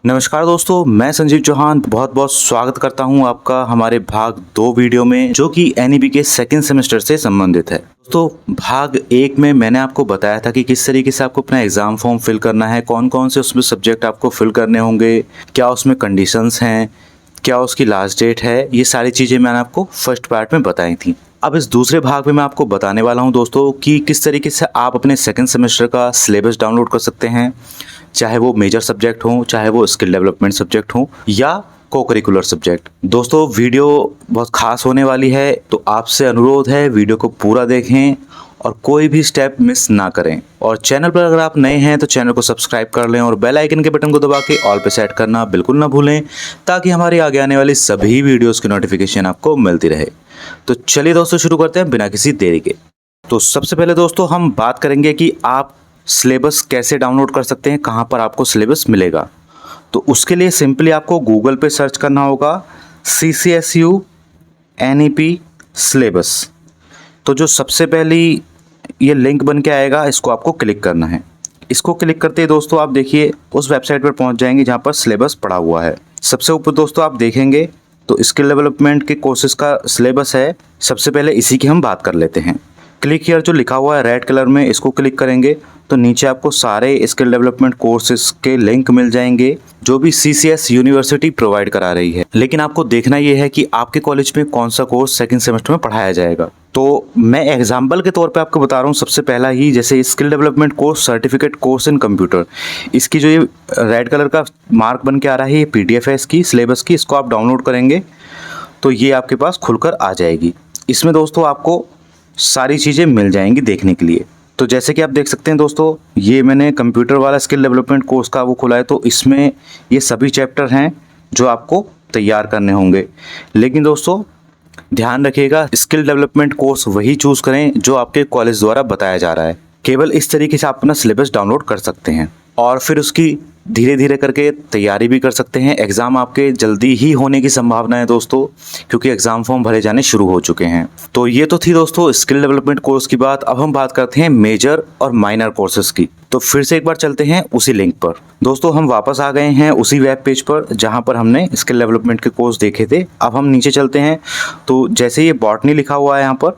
नमस्कार दोस्तों, मैं संजीव चौहान बहुत बहुत स्वागत करता हूं आपका हमारे भाग 2 वीडियो में, जो कि एनईपी के सेकंड सेमेस्टर से संबंधित है। दोस्तों, भाग 1 में मैंने आपको बताया था कि किस तरीके से आपको अपना एग्ज़ाम फॉर्म फिल करना है, कौन कौन से उसमें सब्जेक्ट आपको फिल करने होंगे, क्या उसमें कंडीशंस हैं, क्या उसकी लास्ट डेट है। ये सारी चीज़ें मैंने आपको फर्स्ट पार्ट में बताई थी। अब इस दूसरे भाग में मैं आपको बताने वाला हूं दोस्तों कि किस तरीके से आप अपने सेकंड सेमेस्टर का सिलेबस डाउनलोड कर सकते हैं, चाहे वो मेजर सब्जेक्ट हो, चाहे वो स्किल डेवलपमेंट सब्जेक्ट हो या को करिकुलर सब्जेक्ट। दोस्तों, वीडियो बहुत खास होने वाली है, तो आपसे अनुरोध है वीडियो को पूरा देखें और कोई भी स्टेप मिस ना करें। और चैनल पर अगर आप नए हैं तो चैनल को सब्सक्राइब कर लें और बेल आइकन के बटन को दबा के ऑल पे सेट करना बिल्कुल ना भूलें, ताकि हमारी आगे आने वाली सभी वीडियोस की नोटिफिकेशन आपको मिलती रहे। तो चलिए दोस्तों, शुरू करते हैं बिना किसी देरी के। तो सबसे पहले दोस्तों हम बात करेंगे कि आप सिलेबस कैसे डाउनलोड कर सकते हैं, कहाँ पर आपको सिलेबस मिलेगा। तो उसके लिए सिंपली आपको गूगल पे सर्च करना होगा CCSU NEP सिलेबस। तो जो सबसे पहली ये लिंक बन के आएगा, इसको आपको क्लिक करना है। इसको क्लिक करते ही दोस्तों आप देखिए उस वेबसाइट पर पहुंच जाएंगे जहां पर सिलेबस पड़ा हुआ है। सबसे ऊपर दोस्तों आप देखेंगे तो स्किल डेवलपमेंट के कोर्सेज का सिलेबस है। सबसे पहले इसी की हम बात कर लेते हैं। क्लिक हियर जो लिखा हुआ है रेड कलर में, इसको क्लिक करेंगे तो नीचे आपको सारे स्किल डेवलपमेंट कोर्सेज के लिंक मिल जाएंगे जो भी CCS यूनिवर्सिटी प्रोवाइड करा रही है। लेकिन आपको देखना ये है कि आपके कॉलेज में कौन सा कोर्स सेकंड सेमेस्टर में पढ़ाया जाएगा। तो मैं एग्जाम्पल के तौर पे आपको बता रहा हूँ। सबसे पहला ही जैसे skill development course certificate course in computer, इसकी जो ये रेड कलर का मार्क बन के आ रहा है, ये PDF है इसकी सिलेबस की। इसको आप डाउनलोड करेंगे तो ये आपके पास खुलकर आ जाएगी। इसमें दोस्तों आपको सारी चीज़ें मिल जाएंगी देखने के लिए। तो जैसे कि आप देख सकते हैं दोस्तों, ये मैंने कंप्यूटर वाला स्किल डेवलपमेंट कोर्स का वो खुला है, तो इसमें ये सभी चैप्टर हैं जो आपको तैयार करने होंगे। लेकिन दोस्तों ध्यान रखिएगा, स्किल डेवलपमेंट कोर्स वही चूज़ करें जो आपके कॉलेज द्वारा बताया जा रहा है। केवल इस तरीके से आप अपना सिलेबस डाउनलोड कर सकते हैं और फिर उसकी धीरे धीरे करके तैयारी भी कर सकते हैं। एग्ज़ाम आपके जल्दी ही होने की संभावना है दोस्तों, क्योंकि एग्ज़ाम फॉर्म भरे जाने शुरू हो चुके हैं। तो ये तो थी दोस्तों स्किल डेवलपमेंट कोर्स की बात। अब हम बात करते हैं मेजर और माइनर कोर्सेज की। तो फिर से एक बार चलते हैं उसी लिंक पर। दोस्तों हम वापस आ गए हैं उसी वेब पेज पर जहाँ पर हमने स्किल डेवलपमेंट के कोर्स देखे थे। अब हम नीचे चलते हैं तो जैसे ये बॉटनी लिखा हुआ है यहाँ पर,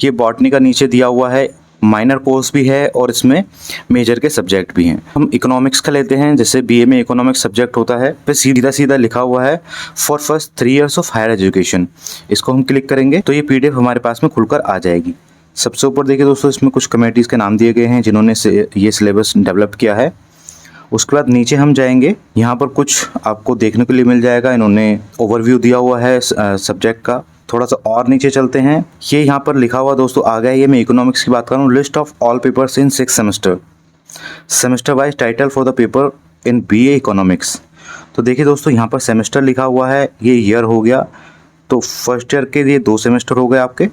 ये बॉटनी का नीचे दिया हुआ है माइनर कोर्स भी है और इसमें मेजर के सब्जेक्ट भी हैं। हम इकोनॉमिक्स का लेते हैं, जैसे BA में इकोनॉमिक्स सब्जेक्ट होता है, फिर सीधा सीधा लिखा हुआ है for first 3 years of higher education. इसको हम क्लिक करेंगे तो ये PDF हमारे पास में खुलकर आ जाएगी। सबसे ऊपर देखिए दोस्तों, इसमें कुछ कमेटीज़ के नाम दिए गए हैं जिन्होंने ये सिलेबस डेवलप किया है। उसके बाद नीचे हम जाएंगे, यहाँ पर कुछ आपको देखने के लिए मिल जाएगा। इन्होंने ओवरव्यू दिया हुआ है सब्जेक्ट का। थोड़ा सा और नीचे चलते हैं, ये यहाँ पर लिखा हुआ दोस्तों आ गया। ये मैं इकोनॉमिक्स की बात कर रहा हूँ। List of all papers in 6 semester wise title for the paper in BA economics. तो देखिए दोस्तों, यहाँ पर सेमेस्टर लिखा हुआ है, ये ईयर हो गया। तो फर्स्ट ईयर के ये 2 सेमेस्टर हो गए आपके।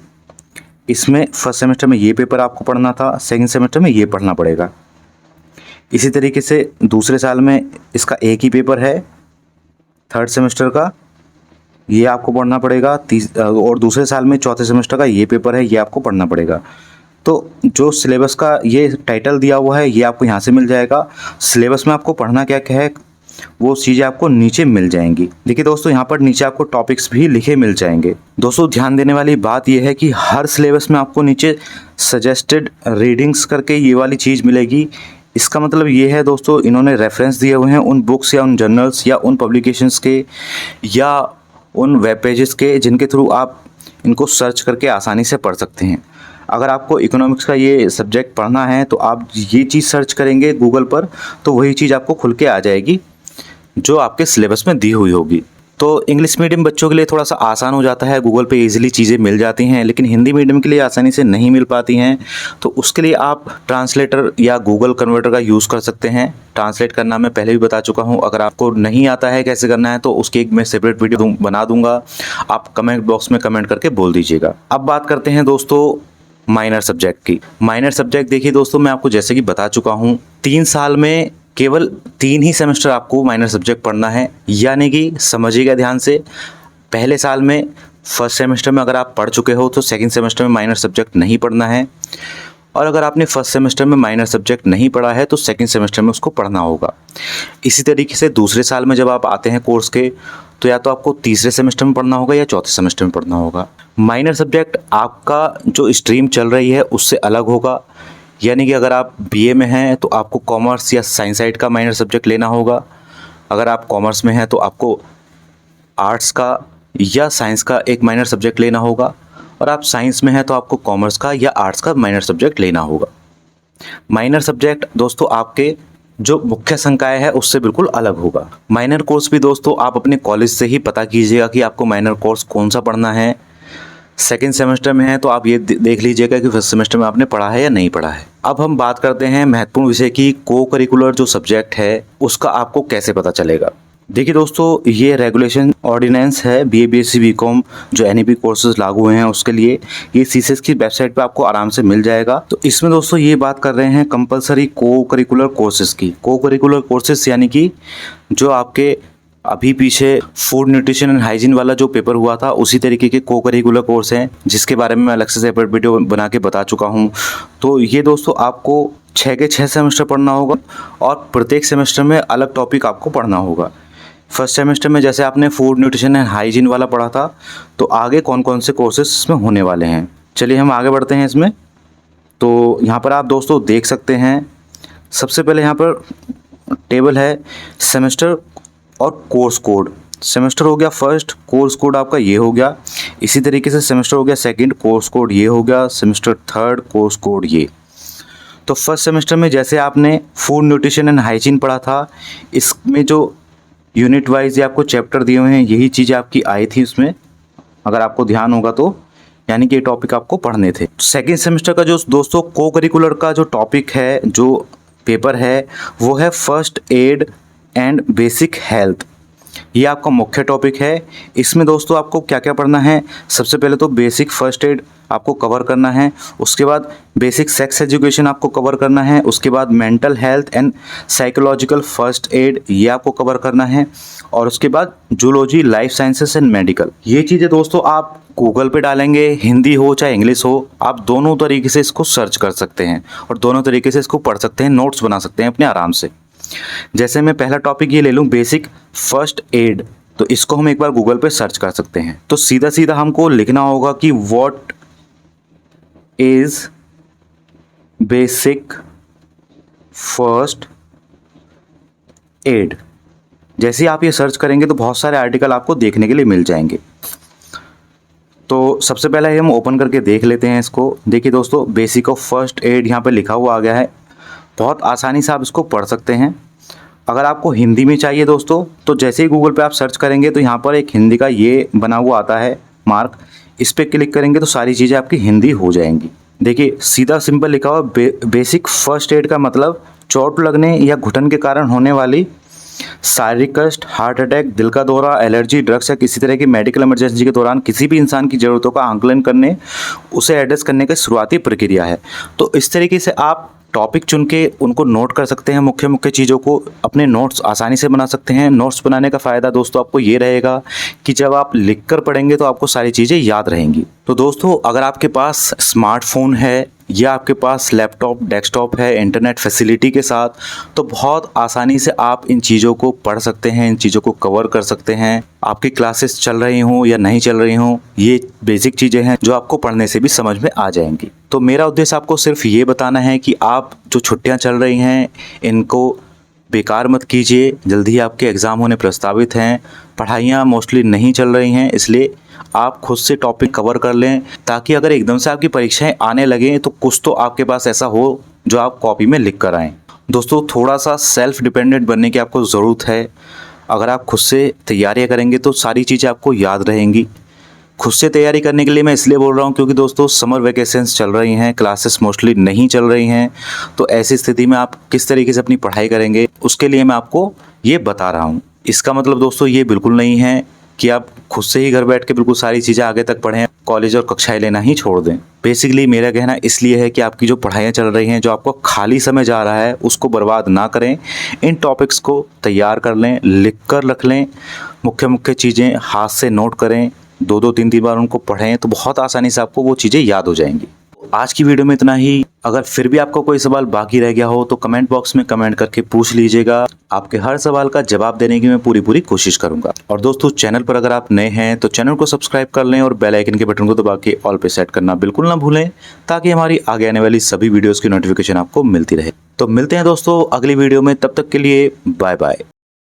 इसमें फर्स्ट सेमेस्टर में ये पेपर आपको पढ़ना था, सेकेंड सेमेस्टर में ये पढ़ना पड़ेगा। इसी तरीके से दूसरे साल में इसका एक ही पेपर है, थर्ड सेमेस्टर का, ये आपको पढ़ना पड़ेगा। और दूसरे साल में चौथे सेमेस्टर का ये पेपर है, ये आपको पढ़ना पड़ेगा। तो जो सिलेबस का ये टाइटल दिया हुआ है, ये आपको यहाँ से मिल जाएगा। सिलेबस में आपको पढ़ना क्या क्या है वो चीज़ें आपको नीचे मिल जाएंगी। देखिए दोस्तों, यहाँ पर नीचे आपको टॉपिक्स भी लिखे मिल जाएंगे। दोस्तों ध्यान देने वाली बात यह है कि हर सिलेबस में आपको नीचे सजेस्टेड रीडिंग्स करके ये वाली चीज़ मिलेगी। इसका मतलब ये है दोस्तों, इन्होंने रेफरेंस दिए हुए हैं उन बुक्स या उन जर्नल्स या उन पब्लिकेशंस के या उन वेब पेजेस के, जिनके थ्रू आप इनको सर्च करके आसानी से पढ़ सकते हैं। अगर आपको इकोनॉमिक्स का ये सब्जेक्ट पढ़ना है तो आप ये चीज़ सर्च करेंगे गूगल पर, तो वही चीज़ आपको खुल के आ जाएगी जो आपके सिलेबस में दी हुई होगी। तो इंग्लिश मीडियम बच्चों के लिए थोड़ा सा आसान हो जाता है, गूगल पे इजीली चीज़ें मिल जाती हैं। लेकिन हिंदी मीडियम के लिए आसानी से नहीं मिल पाती हैं, तो उसके लिए आप ट्रांसलेटर या गूगल कन्वर्टर का यूज़ कर सकते हैं। ट्रांसलेट करना मैं पहले भी बता चुका हूं। अगर आपको नहीं आता है कैसे करना है तो उसकी एक मैं सेपरेट वीडियो बना दूंगा, आप कमेंट बॉक्स में कमेंट करके बोल दीजिएगा। अब बात करते हैं दोस्तों माइनर सब्जेक्ट की। माइनर सब्जेक्ट देखिए दोस्तों, मैं आपको जैसे कि बता चुका हूँ, 3 साल में केवल 3 ही सेमेस्टर आपको माइनर सब्जेक्ट पढ़ना है। यानी कि समझिएगा ध्यान से, पहले साल में फर्स्ट सेमेस्टर में अगर आप पढ़ चुके हो तो सेकंड सेमेस्टर में माइनर सब्जेक्ट नहीं पढ़ना है। और अगर आपने फर्स्ट सेमेस्टर में माइनर सब्जेक्ट नहीं पढ़ा है तो सेकंड सेमेस्टर में उसको पढ़ना होगा। इसी तरीके से दूसरे साल में जब आप आते हैं कोर्स के, तो या तो आपको तीसरे सेमेस्टर में पढ़ना होगा या चौथे सेमेस्टर में पढ़ना होगा। माइनर सब्जेक्ट आपका जो स्ट्रीम चल रही है उससे अलग होगा, यानी कि अगर आप बीए में हैं तो आपको कॉमर्स या साइंस साइड का माइनर सब्जेक्ट लेना होगा। अगर आप कॉमर्स में हैं तो आपको आर्ट्स का या साइंस का एक माइनर सब्जेक्ट लेना होगा, और आप साइंस में हैं तो आपको कॉमर्स का या आर्ट्स का माइनर सब्जेक्ट लेना होगा। माइनर सब्जेक्ट दोस्तों आपके जो मुख्य संकाय है उससे बिल्कुल अलग होगा। माइनर कोर्स भी दोस्तों आप अपने कॉलेज से ही पता कीजिएगा कि आपको माइनर कोर्स कौन सा पढ़ना है। सेकेंड सेमेस्टर में है तो आप ये देख लीजिएगा कि फर्स्ट सेमेस्टर में आपने पढ़ा है या नहीं पढ़ा है। अब हम बात करते हैं महत्वपूर्ण विषय की, को करिकुलर जो सब्जेक्ट है उसका आपको कैसे पता चलेगा। देखिए दोस्तों, ये रेगुलेशन ऑर्डिनेंस है बीए बीएससी बीकॉम जो एनईपी कोर्सेज लागू हुए हैं उसके लिए। ये सीसेस की वेबसाइट पे आपको आराम से मिल जाएगा। तो इसमें दोस्तों ये बात कर रहे हैं कंपलसरी को करिकुलर कोर्सेज की। को करिकुलर कोर्सेज यानी कि जो आपके अभी पीछे फूड न्यूट्रिशन एंड हाइजीन वाला जो पेपर हुआ था उसी तरीके के को करिकुलर कोर्स हैं, जिसके बारे में मैं अलग से सेपरेट वीडियो बना के बता चुका हूँ। तो ये दोस्तों आपको 6 के 6 सेमेस्टर पढ़ना होगा और प्रत्येक सेमेस्टर में अलग टॉपिक आपको पढ़ना होगा। फर्स्ट सेमेस्टर में जैसे आपने फूड न्यूट्रिशन एंड हाइजीन वाला पढ़ा था, तो आगे कौन कौन से कोर्सेज इसमें होने वाले हैं। चलिए हम आगे बढ़ते हैं इसमें। तो यहाँ पर आप दोस्तों देख सकते हैं, सबसे पहले यहाँ पर टेबल है सेमेस्टर और कोर्स कोड। सेमेस्टर हो गया फर्स्ट, कोर्स कोड आपका ये हो गया। इसी तरीके से सेमेस्टर हो गया सेकंड, कोर्स कोड ये हो गया। सेमेस्टर थर्ड, कोर्स कोड ये। तो फर्स्ट सेमेस्टर में जैसे आपने फूड न्यूट्रिशन एंड हाइजीन पढ़ा था, इसमें जो यूनिट वाइज ये आपको चैप्टर दिए हुए हैं यही चीज़ आपकी आई थी उसमें, अगर आपको ध्यान होगा तो, यानी कि ये टॉपिक आपको पढ़ने थे। सेकेंड सेमेस्टर का जो दोस्तों को करिकुलर का जो टॉपिक है, जो पेपर है, वो है first aid and basic health. ये आपका मुख्य टॉपिक है। इसमें दोस्तों आपको क्या क्या पढ़ना है, सबसे पहले तो बेसिक फर्स्ट एड आपको कवर करना है, उसके बाद बेसिक सेक्स एजुकेशन आपको कवर करना है, उसके बाद mental health and psychological first aid ये आपको कवर करना है, और उसके बाद zoology, life sciences and medical. ये चीज़ें दोस्तों आप गूगल पे डालेंगे, हिंदी हो चाहे इंग्लिश हो, आप दोनों तरीके से इसको सर्च कर सकते हैं और दोनों तरीके से इसको पढ़ सकते हैं, नोट्स बना सकते हैं अपने आराम से। जैसे मैं पहला टॉपिक ये ले लूँ बेसिक फर्स्ट एड, तो इसको हम एक बार गूगल पे सर्च कर सकते हैं। तो सीधा सीधा हमको लिखना होगा कि what is basic first aid. जैसे ही आप ये सर्च करेंगे तो बहुत सारे आर्टिकल आपको देखने के लिए मिल जाएंगे। तो सबसे पहले हम ओपन करके देख लेते हैं इसको। देखिए दोस्तों, बेसिक ऑफ फर्स्ट एड यहाँ पे लिखा हुआ आ गया है। बहुत आसानी से आप इसको पढ़ सकते हैं। अगर आपको हिंदी में चाहिए दोस्तों, तो जैसे ही गूगल पे आप सर्च करेंगे तो यहाँ पर एक हिंदी का ये बना हुआ आता है मार्क, इस पर क्लिक करेंगे तो सारी चीज़ें आपकी हिंदी हो जाएंगी। देखिए सीधा सिंपल लिखा हुआ बेसिक फर्स्ट एड का मतलब चोट लगने या घुटन के कारण होने वाली शारीरिक कष्ट, हार्ट अटैक, दिल का दौरा, एलर्जी, ड्रग्स या किसी तरह की मेडिकल इमरजेंसी के दौरान किसी भी इंसान की ज़रूरतों का आंकलन करने, उसे एड्रेस करने का शुरुआती प्रक्रिया है। तो इस तरीके से आप टॉपिक चुन के उनको नोट कर सकते हैं, मुख्य मुख्य चीज़ों को अपने नोट्स आसानी से बना सकते हैं। नोट्स बनाने का फ़ायदा दोस्तों आपको ये रहेगा कि जब आप लिख कर पढ़ेंगे तो आपको सारी चीज़ें याद रहेंगी। तो दोस्तों अगर आपके पास स्मार्टफोन है या आपके पास लैपटॉप, डेस्कटॉप है इंटरनेट फैसिलिटी के साथ, तो बहुत आसानी से आप इन चीज़ों को पढ़ सकते हैं, इन चीज़ों को कवर कर सकते हैं। आपकी क्लासेस चल रही हों या नहीं चल रही हों, ये बेसिक चीज़ें हैं जो आपको पढ़ने से भी समझ में आ जाएंगी। तो मेरा उद्देश्य आपको सिर्फ ये बताना है कि आप जो छुट्टियाँ चल रही हैं इनको बेकार मत कीजिए। जल्दी ही आपके एग्ज़ाम होने प्रस्तावित हैं, पढ़ाइयाँ मोस्टली नहीं चल रही हैं, इसलिए आप खुद से टॉपिक कवर कर लें, ताकि अगर एकदम से आपकी परीक्षाएं आने लगें तो कुछ तो आपके पास ऐसा हो जो आप कॉपी में लिख कर आएँ। दोस्तों थोड़ा सा सेल्फ डिपेंडेंट बनने की आपको ज़रूरत है। अगर आप खुद से तैयारियां करेंगे तो सारी चीज़ें आपको याद रहेंगी। खुद से तैयारी करने के लिए मैं इसलिए बोल रहा हूँ क्योंकि दोस्तों समर वेकेशंस चल रही हैं, क्लासेस मोस्टली नहीं चल रही हैं, तो ऐसी स्थिति में आप किस तरीके से अपनी पढ़ाई करेंगे उसके लिए मैं आपको ये बता रहा हूँ। इसका मतलब दोस्तों ये बिल्कुल नहीं है कि आप खुद से ही घर बैठ के बिल्कुल सारी चीज़ें आगे तक पढ़ें, कॉलेज और कक्षाएं लेना ही छोड़ दें। बेसिकली मेरा कहना इसलिए है कि आपकी जो पढ़ाइयाँ चल रही हैं, जो आपको खाली समय जा रहा है, उसको बर्बाद ना करें। इन टॉपिक्स को तैयार कर लें, लिख कर रख लें, मुख्य मुख्य चीज़ें हाथ से नोट करें, 2-2 3-3 बार उनको पढ़ें तो बहुत आसानी से आपको वो चीज़ें याद हो जाएंगी। आज की वीडियो में इतना ही। अगर फिर भी आपका कोई सवाल बाकी रह गया हो तो कमेंट बॉक्स में कमेंट करके पूछ लीजिएगा। आपके हर सवाल का जवाब देने की मैं पूरी कोशिश करूंगा। और दोस्तों, चैनल पर अगर आप नए हैं तो चैनल को सब्सक्राइब कर लें और बेल आइकन के बटन को दबा के ऑल पे सेट करना बिल्कुल ना भूलें, ताकि हमारी आगे आने वाली सभी वीडियोस की नोटिफिकेशन आपको मिलती रहे। तो मिलते हैं दोस्तों अगली वीडियो में, तब तक के लिए बाय बाय।